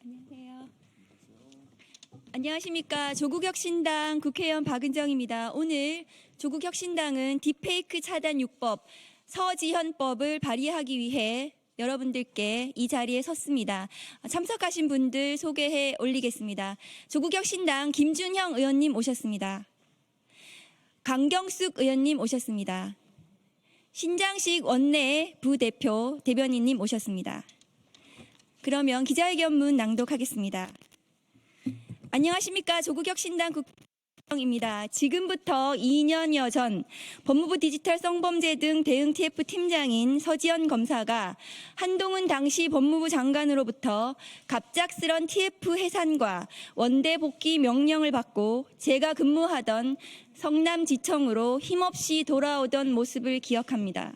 안녕하세요. 안녕하십니까. 조국혁신당 국회의원 박은정입니다. 오늘 조국혁신당은 딥페이크 차단 6법 서지현법을 발의하기 위해 여러분들께 이 자리에 섰습니다. 참석하신 분들 소개해 올리겠습니다. 조국혁신당 김준형 의원님 오셨습니다. 강경숙 의원님 오셨습니다. 신장식 원내 부대표 대변인님 오셨습니다. 그러면 기자회견문 낭독하겠습니다. 안녕하십니까. 조국혁신당 국회의원입니다. 지금부터 2년여 전 법무부 디지털 성범죄 등 대응 TF 팀장인 서지현 검사가 한동훈 당시 법무부 장관으로부터 갑작스런 TF 해산과 원대 복귀 명령을 받고 제가 근무하던 성남지청으로 힘없이 돌아오던 모습을 기억합니다.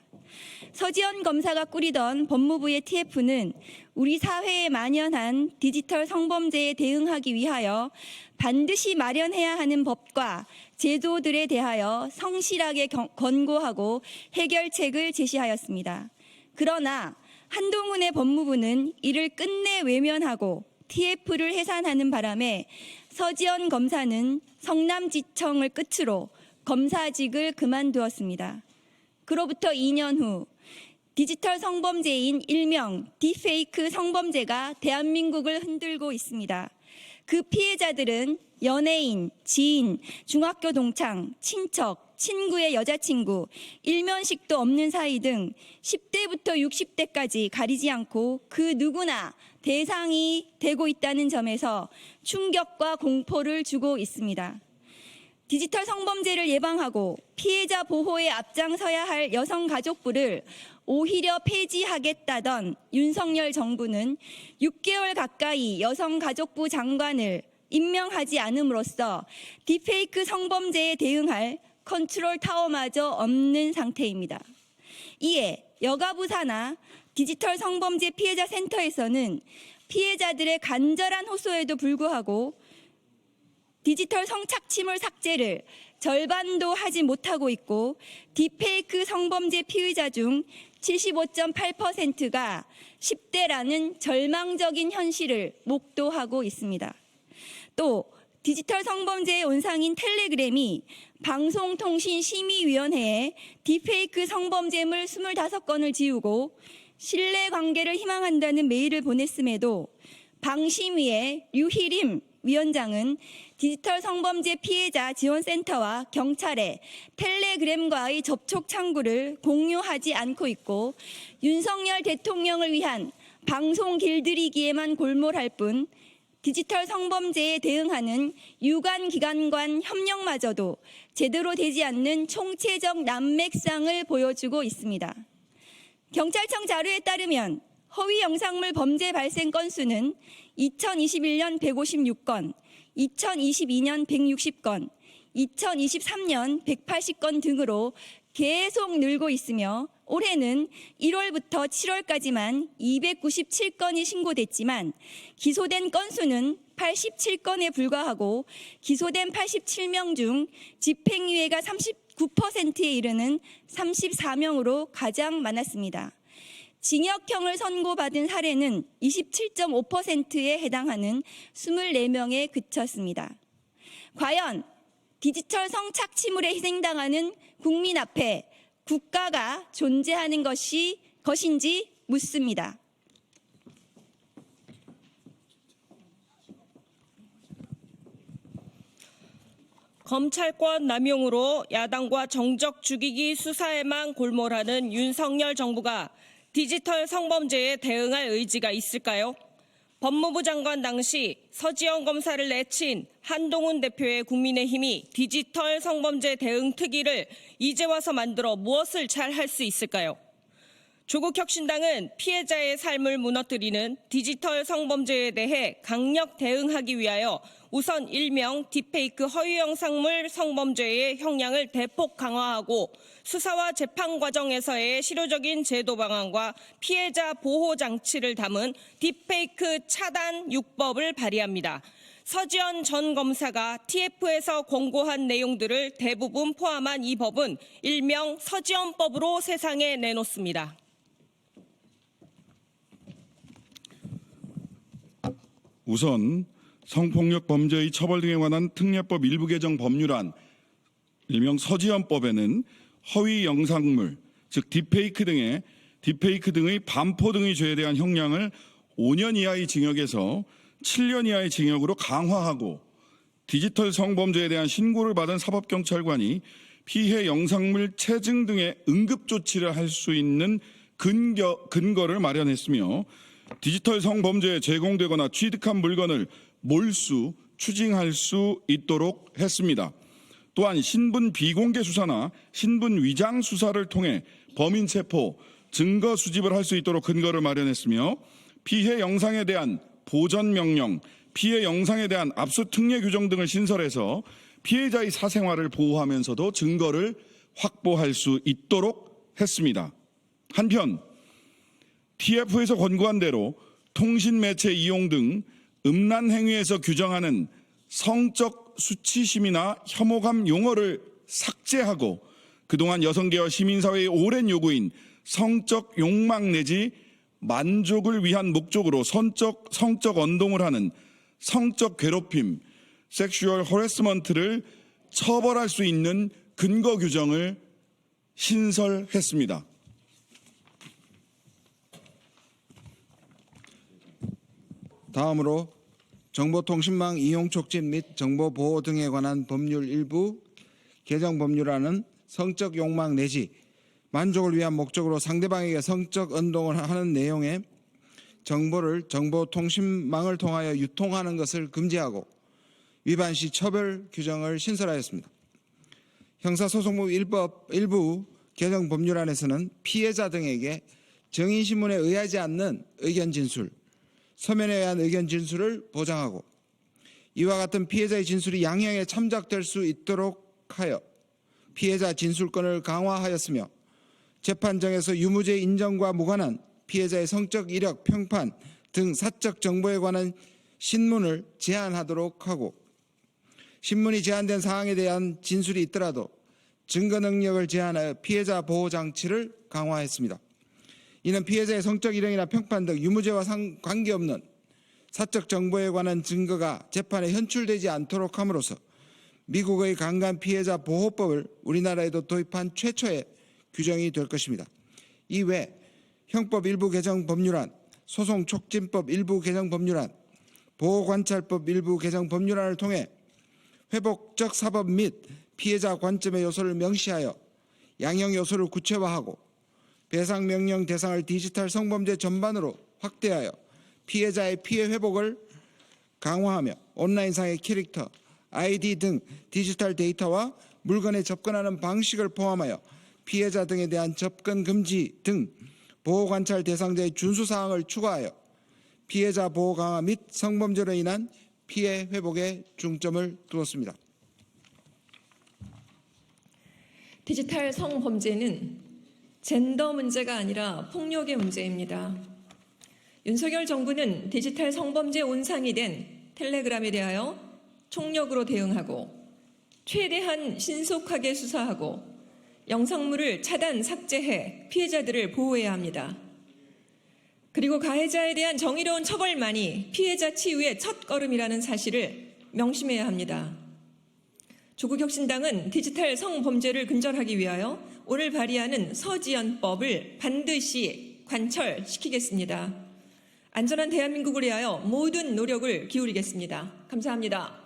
서지현 검사가 꾸리던 법무부의 TF는 우리 사회에 만연한 디지털 성범죄에 대응하기 위하여 반드시 마련해야 하는 법과 제도들에 대하여 성실하게 권고하고 해결책을 제시하였습니다. 그러나 한동훈의 법무부는 이를 끝내 외면하고 TF를 해산하는 바람에 서지현 검사는 성남지청을 끝으로 검사직을 그만두었습니다. 그로부터 2년 후 디지털 성범죄인 일명 딥페이크 성범죄가 대한민국을 흔들고 있습니다. 그 피해자들은 연예인, 지인, 중학교 동창, 친척, 친구의 여자친구, 일면식도 없는 사이 등 10대부터 60대까지 가리지 않고 그 누구나 대상이 되고 있다는 점에서 충격과 공포를 주고 있습니다. 디지털 성범죄를 예방하고 피해자 보호에 앞장서야 할 여성가족부를 오히려 폐지하겠다던 윤석열 정부는 6개월 가까이 여성가족부 장관을 임명하지 않음으로써 딥페이크 성범죄에 대응할 컨트롤 타워마저 없는 상태입니다. 이에 여가부 산하 디지털 성범죄 피해자 센터에서는 피해자들의 간절한 호소에도 불구하고 디지털 성착취물 삭제를 절반도 하지 못하고 있고 딥페이크 성범죄 피의자 중 75.8%가 10대라는 절망적인 현실을 목도하고 있습니다. 또 디지털 성범죄의 온상인 텔레그램이 방송통신심의위원회에 딥페이크 성범죄물 25건을 지우고 신뢰관계를 희망한다는 메일을 보냈음에도 방심위의 류희림 위원장은 디지털 성범죄 피해자 지원센터와 경찰에 텔레그램과의 접촉 창구를 공유하지 않고 있고 윤석열 대통령을 위한 방송 길들이기에만 골몰할 뿐 디지털 성범죄에 대응하는 유관기관간 협력마저도 제대로 되지 않는 총체적 난맥상을 보여주고 있습니다. 경찰청 자료에 따르면 허위 영상물 범죄 발생 건수는 2021년 156건, 2022년 160건, 2023년 180건 등으로 계속 늘고 있으며 올해는 1월부터 7월까지만 297건이 신고됐지만 기소된 건수는 87건에 불과하고 기소된 87명 중 집행유예가 39%에 이르는 34명으로 가장 많았습니다. 징역형을 선고받은 사례는 27.5%에 해당하는 24명에 그쳤습니다. 과연 디지털 성착취물에 희생당하는 국민 앞에 국가가 존재하는 것인지 묻습니다. 검찰권 남용으로 야당과 정적 죽이기 수사에만 골몰하는 윤석열 정부가 디지털 성범죄에 대응할 의지가 있을까요? 법무부 장관 당시 서지현 검사를 내친 한동훈 대표의 국민의힘이 디지털 성범죄 대응 특위를 이제 와서 만들어 무엇을 잘 할 수 있을까요? 조국혁신당은 피해자의 삶을 무너뜨리는 디지털 성범죄에 대해 강력 대응하기 위하여 우선 일명 딥페이크 허위 영상물 성범죄의 형량을 대폭 강화하고 수사와 재판 과정에서의 실효적인 제도 방안과 피해자 보호 장치를 담은 딥페이크 차단 6법을 발의합니다. 서지현 전 검사가 TF에서 권고한 내용들을 대부분 포함한 이 법은 일명 서지현법으로 세상에 내놓습니다. 우선 성폭력 범죄의 처벌 등에 관한 특례법 일부 개정 법률안 일명 서지연법에는 허위 영상물, 즉 딥페이크 등의 반포 등의 죄에 대한 형량을 5년 이하의 징역에서 7년 이하의 징역으로 강화하고, 디지털 성범죄에 대한 신고를 받은 사법경찰관이 피해 영상물 체증 등의 응급조치를 할 수 있는 근거를 마련했으며, 디지털 성범죄에 제공되거나 취득한 물건을 몰수, 추징할 수 있도록 했습니다. 또한 신분 비공개 수사나 신분 위장 수사를 통해 범인 체포, 증거 수집을 할 수 있도록 근거를 마련했으며, 피해 영상에 대한 보전 명령, 피해 영상에 대한 압수 특례 규정 등을 신설해서 피해자의 사생활을 보호하면서도 증거를 확보할 수 있도록 했습니다. 한편 TF에서 권고한 대로 통신매체 이용 등 음란 행위에서 규정하는 성적 수치심이나 혐오감 용어를 삭제하고, 그동안 여성계와 시민사회의 오랜 요구인 성적 욕망 내지 만족을 위한 목적으로 성적 언동을 하는 성적 괴롭힘, 섹슈얼 허래스먼트를 처벌할 수 있는 근거 규정을 신설했습니다. 다음으로 정보통신망 이용 촉진 및 정보보호 등에 관한 법률 일부 개정 법률안은 성적 욕망 내지 만족을 위한 목적으로 상대방에게 성적 언동을 하는 내용의 정보를 정보통신망을 통하여 유통하는 것을 금지하고 위반 시 처벌 규정을 신설하였습니다. 형사소송법 일부 개정 법률안에서는 피해자 등에게 정인신문에 의하지 않는 의견 진술, 서면에 의한 의견 진술을 보장하고, 이와 같은 피해자의 진술이 양형에 참작될 수 있도록 하여 피해자 진술권을 강화하였으며, 재판정에서 유무죄 인정과 무관한 피해자의 성적 이력, 평판 등 사적 정보에 관한 신문을 제한하도록 하고, 신문이 제한된 사항에 대한 진술이 있더라도 증거 능력을 제한하여 피해자 보호 장치를 강화했습니다. 이는 피해자의 성적 이력이나 평판 등 유무죄와 관계없는 사적 정보에 관한 증거가 재판에 현출되지 않도록 함으로써 미국의 강간 피해자 보호법을 우리나라에도 도입한 최초의 규정이 될 것입니다. 이외 형법 일부 개정 법률안, 소송촉진법 일부 개정 법률안, 보호관찰법 일부 개정 법률안을 통해 회복적 사법 및 피해자 관점의 요소를 명시하여 양형 요소를 구체화하고, 배상명령 대상을 디지털 성범죄 전반으로 확대하여 피해자의 피해 회복을 강화하며 온라인상의 캐릭터, 아이디 등 디지털 데이터와 물건에 접근하는 방식을 포함하여 피해자 등에 대한 접근 금지 등 보호관찰 대상자의 준수사항을 추가하여 피해자 보호 강화 및 성범죄로 인한 피해 회복에 중점을 두었습니다. 디지털 성범죄는 젠더 문제가 아니라 폭력의 문제입니다. 윤석열 정부는 디지털 성범죄 온상이 된 텔레그램에 대하여 총력으로 대응하고, 최대한 신속하게 수사하고 영상물을 차단, 삭제해 피해자들을 보호해야 합니다. 그리고 가해자에 대한 정의로운 처벌만이 피해자 치유의 첫걸음이라는 사실을 명심해야 합니다. 조국혁신당은 디지털 성범죄를 근절하기 위하여 오늘 발의하는 서지연법을 반드시 관철시키겠습니다. 안전한 대한민국을 위하여 모든 노력을 기울이겠습니다. 감사합니다.